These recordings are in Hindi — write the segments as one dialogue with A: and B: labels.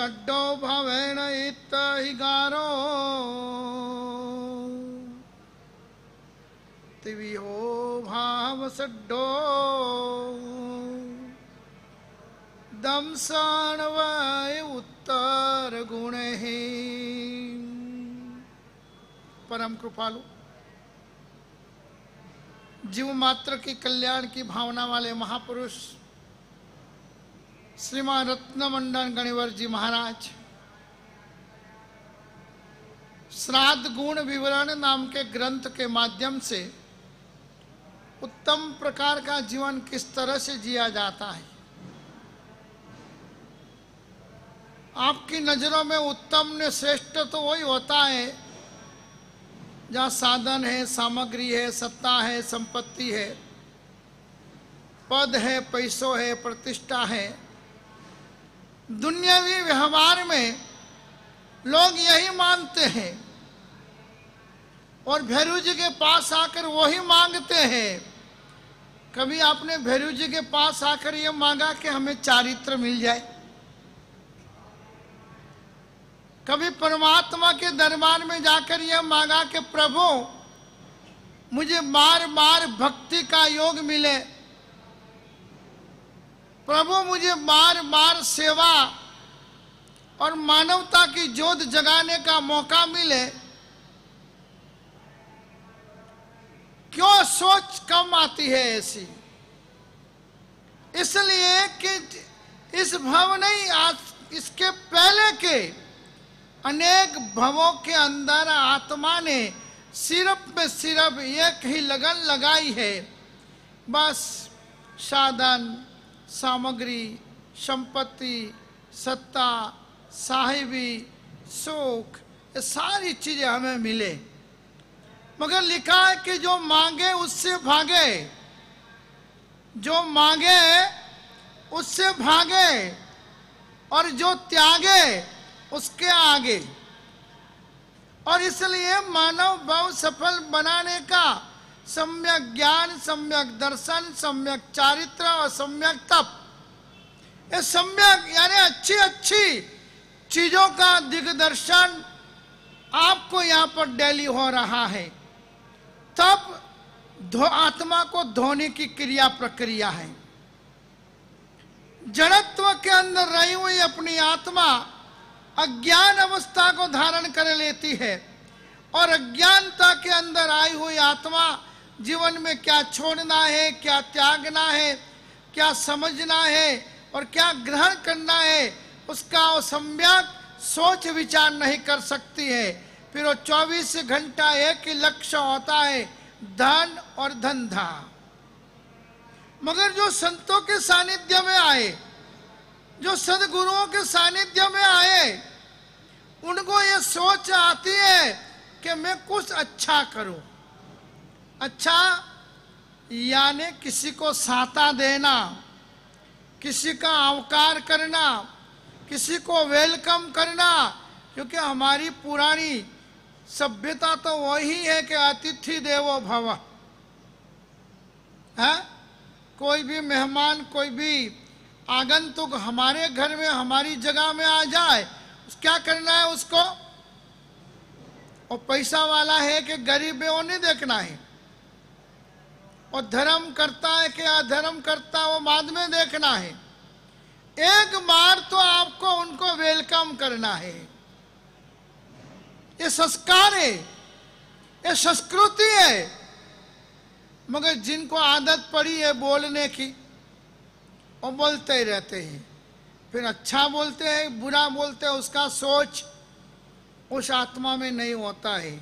A: षड्डो भवेन इत हिगारो तिविहो भाव षड्डो दमसाण वै उत्तर गुण ही। परम कृपालु जीव मात्र की कल्याण की भावना वाले महापुरुष श्रीमान रत्नमंडन गणिवर जी महाराज श्राद्ध गुण विवरण नाम के ग्रंथ के माध्यम से उत्तम प्रकार का जीवन किस तरह से जिया जाता है, आपकी नजरों में उत्तम ने श्रेष्ठ तो वही होता है जहाँ साधन है, सामग्री है, सत्ता है, संपत्ति है, पद है, पैसों है, प्रतिष्ठा है। दुनियावी व्यवहार में लोग यही मानते हैं और भैरव जी के पास आकर वही मांगते हैं। कभी आपने भैरव जी के पास आकर यह मांगा कि हमें चारित्र मिल जाए? कभी परमात्मा के दरबार में जाकर यह मांगा कि प्रभु मुझे बार बार भक्ति का योग मिले, प्रभु मुझे बार बार सेवा और मानवता की ज्योत जगाने का मौका मिले? क्यों सोच कम आती है ऐसी? इसलिए कि इस भव नहीं, आज इसके पहले के अनेक भवों के अंदर आत्मा ने सिर्फ में सिर्फ एक ही लगन लगाई है, बस साधन, सामग्री, संपत्ति, सत्ता, साहिबी, सुख, ये सारी चीजें हमें मिले। मगर लिखा है कि जो मांगे उससे भागे, जो मांगे उससे भागे और जो त्यागे उसके आगे। और इसलिए मानव भाव सफल बनाने का सम्यक ज्ञान, सम्यक दर्शन, सम्यक चारित्र और सम्यक तप, ये सम्यक यानी अच्छी अच्छी चीजों का दिग्दर्शन आपको यहाँ पर डेली हो रहा है। तब आत्मा को धोने की क्रिया प्रक्रिया है। जड़त्व के अंदर रही हुई अपनी आत्मा अज्ञान अवस्था को धारण कर लेती है और अज्ञानता के अंदर आई हुई आत्मा जीवन में क्या छोड़ना है, क्या त्यागना है, क्या समझना है और क्या ग्रहण करना है, उसका वो सम्यक सोच विचार नहीं कर सकती है। फिर वो 24 घंटा एक ही लक्ष्य होता है, धन और धंधा। मगर जो संतों के सानिध्य में आए, जो सदगुरुओं के सानिध्य में आए, उनको ये सोच आती है कि मैं कुछ अच्छा करूं। अच्छा यानी किसी को साता देना, किसी का आवकार करना, किसी को वेलकम करना, क्योंकि हमारी पुरानी सभ्यता तो वही है कि अतिथि देवो भव है। कोई भी मेहमान, कोई भी आगंतुक हमारे घर में, हमारी जगह में आ जाए, क्या करना है उसको? और पैसा वाला है कि गरीब है वो नहीं देखना है, और धर्म करता है कि अधर्म करता है वो बाद में देखना है। एक बार तो आपको उनको वेलकम करना है। ये संस्कार है, ये संस्कृति है। मगर जिनको आदत पड़ी है बोलने की, वो बोलते ही रहते हैं। फिर अच्छा बोलते हैं, बुरा बोलते हैं, उसका सोच उस आत्मा में नहीं होता है।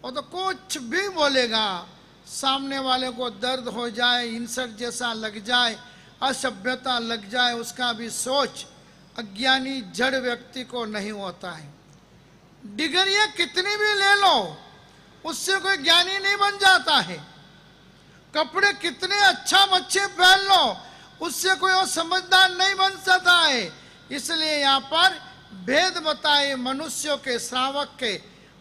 A: वो तो कुछ भी बोलेगा, सामने वाले को दर्द हो जाए, इंसल्ट जैसा लग जाए, असभ्यता लग जाए, उसका भी सोच अज्ञानी जड़ व्यक्ति को नहीं होता है। डिग्रियां कितनी भी ले लो, उससे कोई ज्ञानी नहीं बन जाता है। कपड़े कितने अच्छा बच्चे पहन लो, उससे कोई और समझदार नहीं बन सकता है। इसलिए यहाँ पर भेद बताए मनुष्यों के, श्रावक के।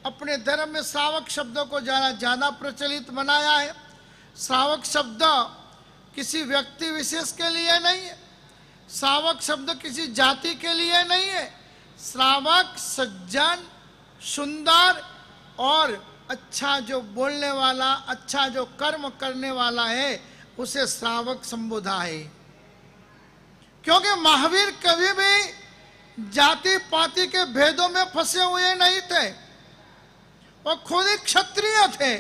A: अपने धर्म में श्रावक शब्दों को ज्यादा प्रचलित बनाया है। श्रावक शब्द किसी व्यक्ति विशेष के लिए नहीं है, श्रावक शब्द किसी जाति के लिए नहीं है, श्रावक सज्जन, सुंदर और अच्छा जो बोलने वाला, अच्छा जो कर्म करने वाला है, उसे श्रावक संबोधा है। क्योंकि महावीर कभी भी जाति पाति के भेदों में फंसे हुए नहीं थे, वो खुद ही क्षत्रिय थे।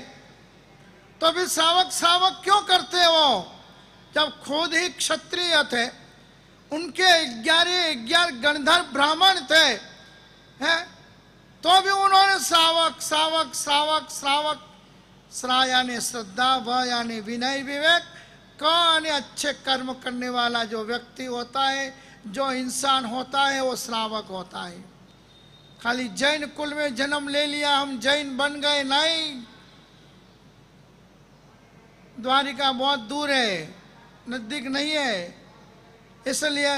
A: तो भी श्रावक श्रावक क्यों करते वो, जब खुद ही क्षत्रिय थे? उनके 11 गणधर ब्राह्मण थे, हैं? तो भी उन्होंने श्रावक श्रावक श्रावक श्रावक, श्रा यानी श्रद्धा, व यानी विनय विवेक, क यानी अच्छे कर्म करने वाला जो व्यक्ति होता है, जो इंसान होता है, वो श्रावक होता है। खाली जैन कुल में जन्म ले लिया, हम जैन बन गए, नहीं। द्वारिका बहुत दूर है, नजदीक नहीं है। इसलिए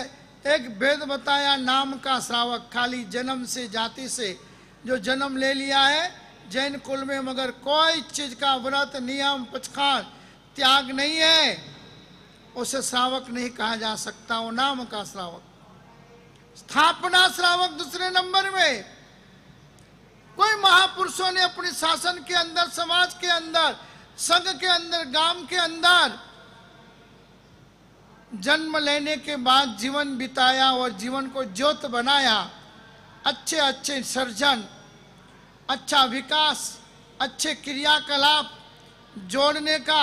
A: एक भेद बताया, नाम का श्रावक, खाली जन्म से, जाति से जो जन्म ले लिया है जैन कुल में, मगर कोई चीज का व्रत नियम पचखान त्याग नहीं है, उसे श्रावक नहीं कहा जा सकता, वो नाम का श्रावक। स्थापना श्रावक दूसरे नंबर में। कोई महापुरुषों ने अपने शासन के अंदर, समाज के अंदर, संघ के अंदर, गांव के अंदर जन्म लेने के बाद जीवन बिताया और जीवन को ज्योत बनाया। अच्छे अच्छे सर्जन, अच्छा विकास, अच्छे क्रियाकलाप जोड़ने का,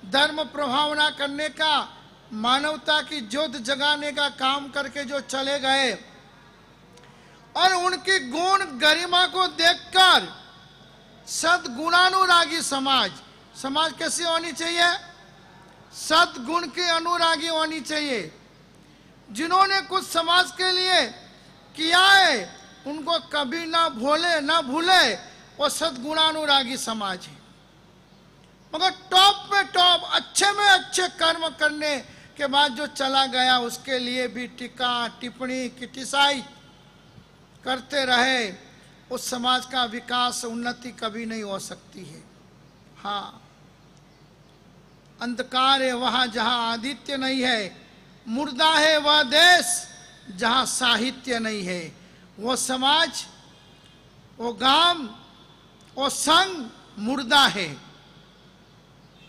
A: धर्म प्रभावना करने का, मानवता की ज्योत जगाने का काम करके जो चले गए, और उनकी गुण गरिमा को देखकर सद्गुणानुरागी समाज, समाज कैसी होनी चाहिए? सद्गुण के अनुरागी होनी चाहिए। जिन्होंने कुछ समाज के लिए किया है, उनको कभी ना भूले, वो सद्गुणानुरागी समाज है। मगर टॉप में टॉप, अच्छे में अच्छे कर्म करने के बाद जो चला गया, उसके लिए भी टीका टिप्पणी क्रिटिसाइज करते रहे, उस समाज का विकास, उन्नति कभी नहीं हो सकती है। हाँ, अंधकार है वहां जहां आदित्य नहीं है, मुर्दा है वह देश जहां साहित्य नहीं है। वो समाज, वो गांव, वो संघ मुर्दा है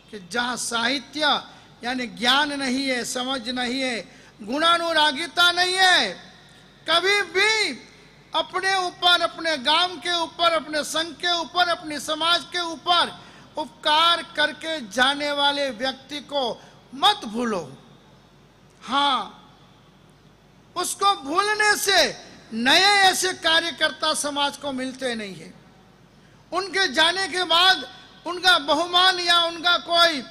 A: कि जहां साहित्य यानी ज्ञान नहीं है, समझ नहीं है, गुणानुरागिता नहीं है। कभी भी अपने ऊपर, अपने गांव के ऊपर, अपने संघ के ऊपर, अपने समाज के ऊपर उपकार करके जाने वाले व्यक्ति को मत भूलो। हाँ, उसको भूलने से नए ऐसे कार्यकर्ता समाज को मिलते नहीं है। उनके जाने के बाद उनका बहुमान या उनका कोई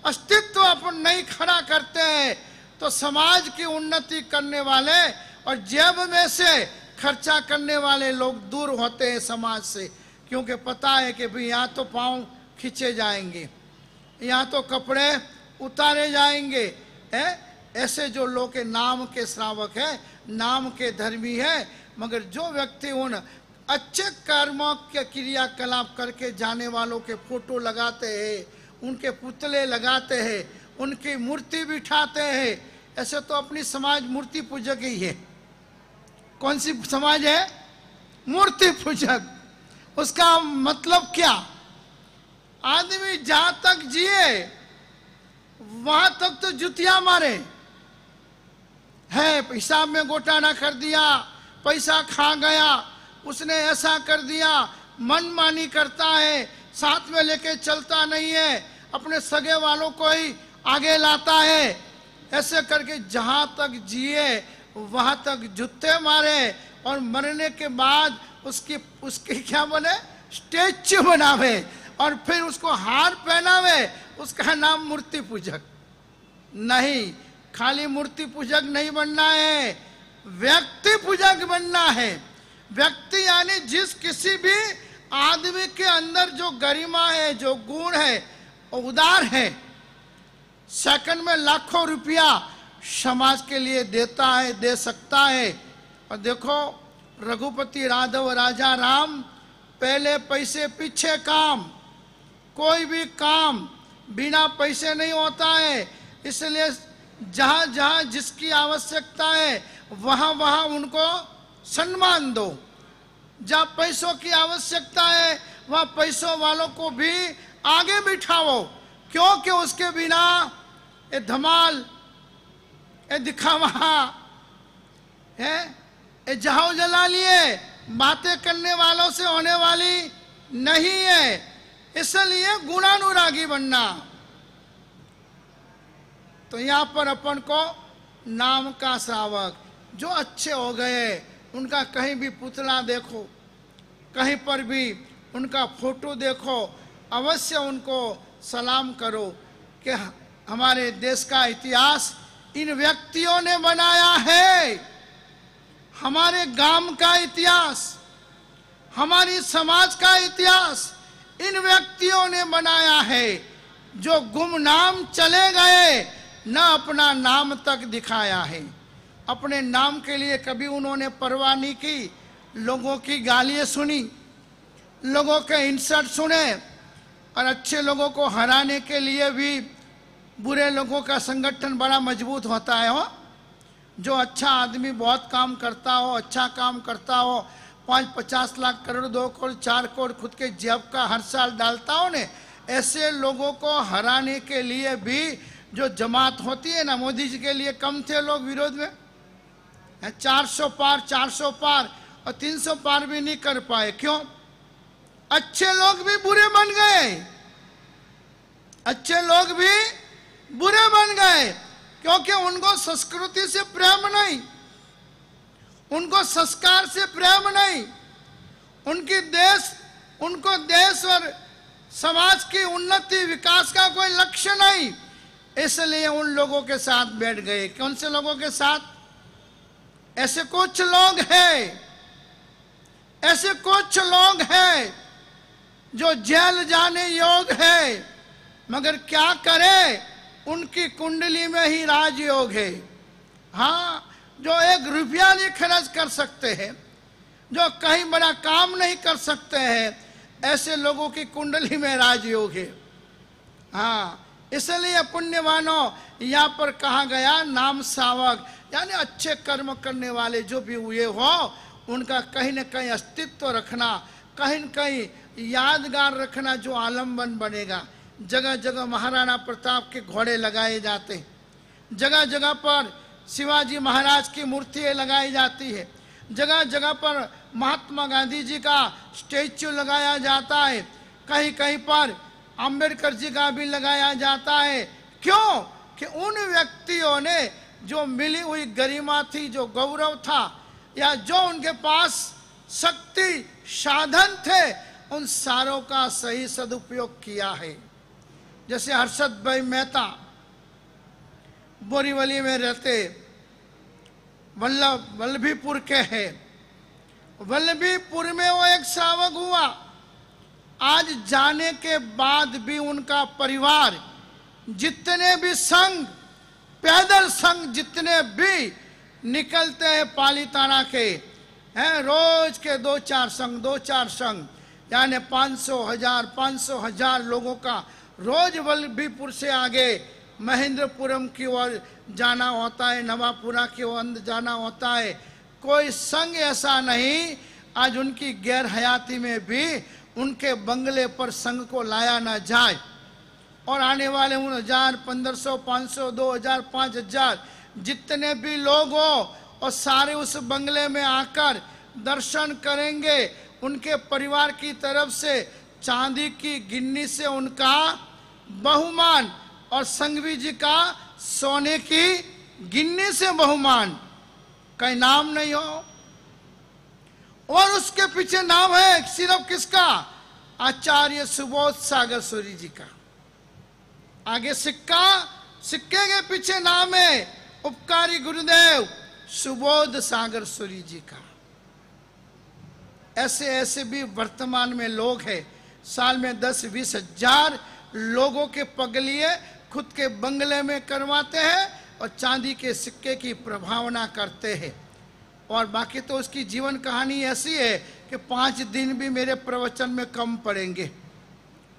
A: अस्तित्व अपन नहीं खड़ा करते हैं, तो समाज की उन्नति करने वाले और जेब में से खर्चा करने वाले लोग दूर होते हैं समाज से। क्योंकि पता है कि भाई यहाँ तो पाँव खींचे जाएंगे, यहाँ तो कपड़े उतारे जाएंगे, ऐसे जो लोग के नाम के श्रावक है, नाम के धर्मी है, मगर जो व्यक्ति उन अच्छे कर्मों के क्रियाकलाप करके जाने वालों के फोटो लगाते हैं, उनके पुतले लगाते हैं, उनकी मूर्ति बिठाते हैं, ऐसे तो अपनी समाज मूर्ति पूजक ही है। कौन सी समाज है? मूर्ति पूजक। उसका मतलब क्या? आदमी जहां तक जिए वहां तक तो जुतियां मारे, है हिसाब में घोटाला कर दिया, पैसा खा गया, उसने ऐसा कर दिया, मनमानी करता है, साथ में लेके चलता नहीं है, अपने सगे वालों को ही आगे लाता है। ऐसे करके जहां तक जिए वहां तक जूते मारे और मरने के बाद उसकी क्या बने? स्टैच्यू बनावे और फिर उसको हार पहनावे। उसका नाम मूर्ति पूजक नहीं। खाली मूर्ति पूजक नहीं बनना है, व्यक्ति पूजक बनना है। व्यक्ति यानी जिस किसी भी आदमी के अंदर जो गरिमा है, जो गुण है, वो उदार है, सेकंड में लाखों रुपया समाज के लिए देता है, दे सकता है। और देखो रघुपति राघव राजा राम, पहले पैसे पीछे काम। कोई भी काम बिना पैसे नहीं होता है, इसलिए जहां जहां जिसकी आवश्यकता है वहां वहां उनको सम्मान दो। जहाँ पैसों की आवश्यकता है वहाँ पैसों वालों को भी आगे बिठाओ, क्योंकि उसके बिना ये धमाल, ये दिखावा है, ये जहाव जला लिए बातें करने वालों से होने वाली नहीं है। इसलिए गुणानुरागी बनना। तो यहाँ पर अपन को नाम का श्रावक जो अच्छे हो गए, उनका कहीं भी पुतला देखो, कहीं पर भी उनका फोटो देखो, अवश्य उनको सलाम करो कि हमारे देश का इतिहास इन व्यक्तियों ने बनाया है। हमारे गांव का इतिहास, हमारी समाज का इतिहास इन व्यक्तियों ने बनाया है, जो गुमनाम चले गए, न अपना नाम तक दिखाया है। अपने नाम के लिए कभी उन्होंने परवाह नहीं की। लोगों की गालियां सुनी, लोगों के इंसल्ट सुने, और अच्छे लोगों को हराने के लिए भी बुरे लोगों का संगठन बड़ा मजबूत होता है। हो जो अच्छा आदमी बहुत काम करता हो, अच्छा काम करता हो, 5-50 लाख करोड़ 2 करोड़ 4 करोड़ खुद के जेब का हर साल डालता हो ने, ऐसे लोगों को हराने के लिए भी जो जमात होती है ना, मोदी जी के लिए कम थे लोग विरोध में, 400 पार और 300 पार भी नहीं कर पाए। क्यों? अच्छे लोग भी बुरे बन गए, अच्छे लोग भी बुरे बन गए, क्योंकि उनको संस्कृति से प्रेम नहीं, उनको संस्कार से प्रेम नहीं, उनको देश और समाज की उन्नति विकास का कोई लक्ष्य नहीं। इसलिए उन लोगों के साथ बैठ गए। कौन से लोगों के साथ? ऐसे कुछ लोग हैं, ऐसे कुछ लोग हैं जो जेल जाने योग्य है, मगर क्या करे, उनकी कुंडली में ही राजयोग है। हाँ, जो 1 रुपया नहीं खर्च कर सकते हैं, जो कहीं बड़ा काम नहीं कर सकते हैं, ऐसे लोगों की कुंडली में राजयोग है। हाँ, इसलिए पुण्यवानों यहाँ पर कहा गया नाम सावक, यानी अच्छे कर्म करने वाले जो भी हुए हो, उनका कहीं न कहीं अस्तित्व रखना, कहीं न कहीं यादगार रखना, जो आलम्बन बनेगा। जगह जगह महाराणा प्रताप के घोड़े लगाए जाते हैं, जगह जगह पर शिवाजी महाराज की मूर्तियाँ लगाई जाती है, जगह जगह पर महात्मा गांधी जी का स्टैच्यू लगाया जाता है, कहीं कहीं पर अंबेडकर जी का भी लगाया जाता है। क्यों? कि उन व्यक्तियों ने जो मिली हुई गरिमा थी, जो गौरव था, या जो उनके पास शक्ति साधन थे, उन सारों का सही सदुपयोग किया है। जैसे हर्षद भाई मेहता बोरीवली में रहते, वल्लभीपुर के हैं। वल्लभीपुर में वो एक सावक हुआ। आज जाने के बाद भी उनका परिवार, जितने भी संघ, पैदल संघ जितने भी निकलते हैं पालीताना के हैं, रोज के 2-4 संघ, यानी 500,000 लोगों का रोज वल्लभीपुर से आगे महेंद्रपुरम की ओर जाना होता है, नवापुरा की ओर जाना होता है। कोई संघ ऐसा नहीं आज उनकी गैर हयाती में भी उनके बंगले पर संघ को लाया ना जाए। और आने वाले 1000, 1500, 500, 2000, 5000 जितने भी लोग हो, और सारे उस बंगले में आकर दर्शन करेंगे। उनके परिवार की तरफ से चांदी की गिन्नी से उनका बहुमान, और संघवी जी का सोने की गिन्नी से बहुमान, कहीं नाम नहीं हो। और उसके पीछे नाम है सिर्फ किसका? आचार्य सुबोध सागर सूरी जी का। आगे सिक्के के पीछे नाम है उपकारी गुरुदेव सुबोध सागर सूरी जी का। ऐसे ऐसे भी वर्तमान में लोग हैं, साल में 10-20 हजार लोगों के पगलिए खुद के बंगले में करवाते हैं और चांदी के सिक्के की प्रभावना करते हैं। और बाकी तो उसकी जीवन कहानी ऐसी है कि 5 दिन भी मेरे प्रवचन में कम पड़ेंगे।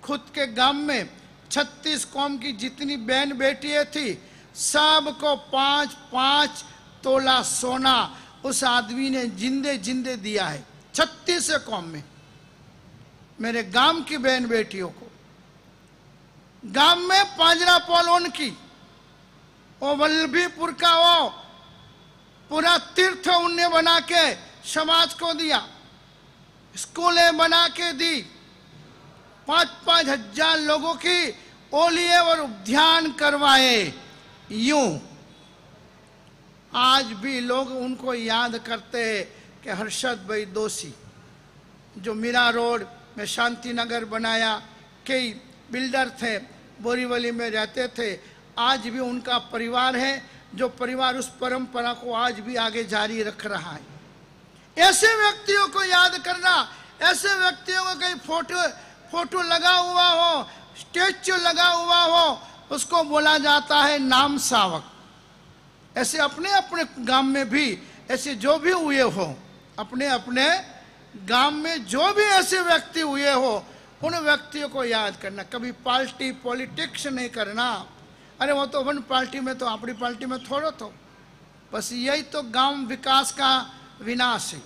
A: खुद के गांव में 36 कौम की जितनी बहन बेटियां थी, सबको 5-5 तोला सोना उस आदमी ने जिंदे जिंदे दिया है 36 कौम में। मेरे गांव की बहन बेटियों को, गांव में पांजरा पोलोन की, वो वल्लभीपुर का वो पूरा तीर्थ उनने बना के समाज को दिया, स्कूलें बना के दी, 5-5 हजार लोगों की ओलिए और उद्यान करवाए। यूं आज भी लोग उनको याद करते हैं कि हर्षद भाई दोषी, जो मीरा रोड में शांति नगर बनाया, कई बिल्डर थे, बोरीवली में रहते थे, आज भी उनका परिवार है, जो परिवार उस परंपरा को आज भी आगे जारी रख रहा है। ऐसे व्यक्तियों को याद करना, ऐसे व्यक्तियों का कहीं फोटो लगा हुआ हो, स्टेच्यू लगा हुआ हो, उसको बोला जाता है नाम सावक। ऐसे अपने अपने गांव में भी ऐसे जो भी हुए हो, अपने अपने गांव में जो भी ऐसे व्यक्ति हुए हो, उन व्यक्तियों को याद करना। कभी पार्टी पॉलिटिक्स नहीं करना, अरे वो तो वन पार्टी में, तो अपनी पार्टी में थोड़ा, तो बस यही तो गांव विकास का विनाश है।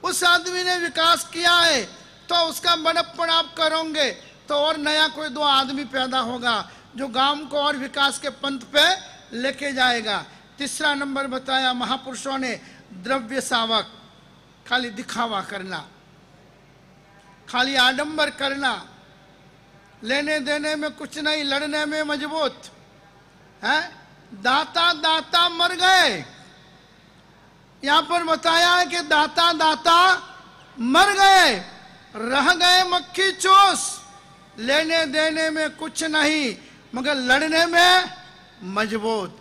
A: उस आदमी ने विकास किया है तो उसका बड़प्पन आप करोगे तो और नया कोई 2 आदमी पैदा होगा जो गांव को और विकास के पंथ पे लेके जाएगा। तीसरा नंबर बताया महापुरुषों ने, द्रव्य सावक, खाली दिखावा करना, खाली आडंबर करना, लेने देने में कुछ नहीं, लड़ने में मजबूत है। दाता दाता मर गए, यहां पर बताया है कि दाता दाता मर गए, रह गए मक्खी चूस, लेने देने में कुछ नहीं मगर लड़ने में मजबूत।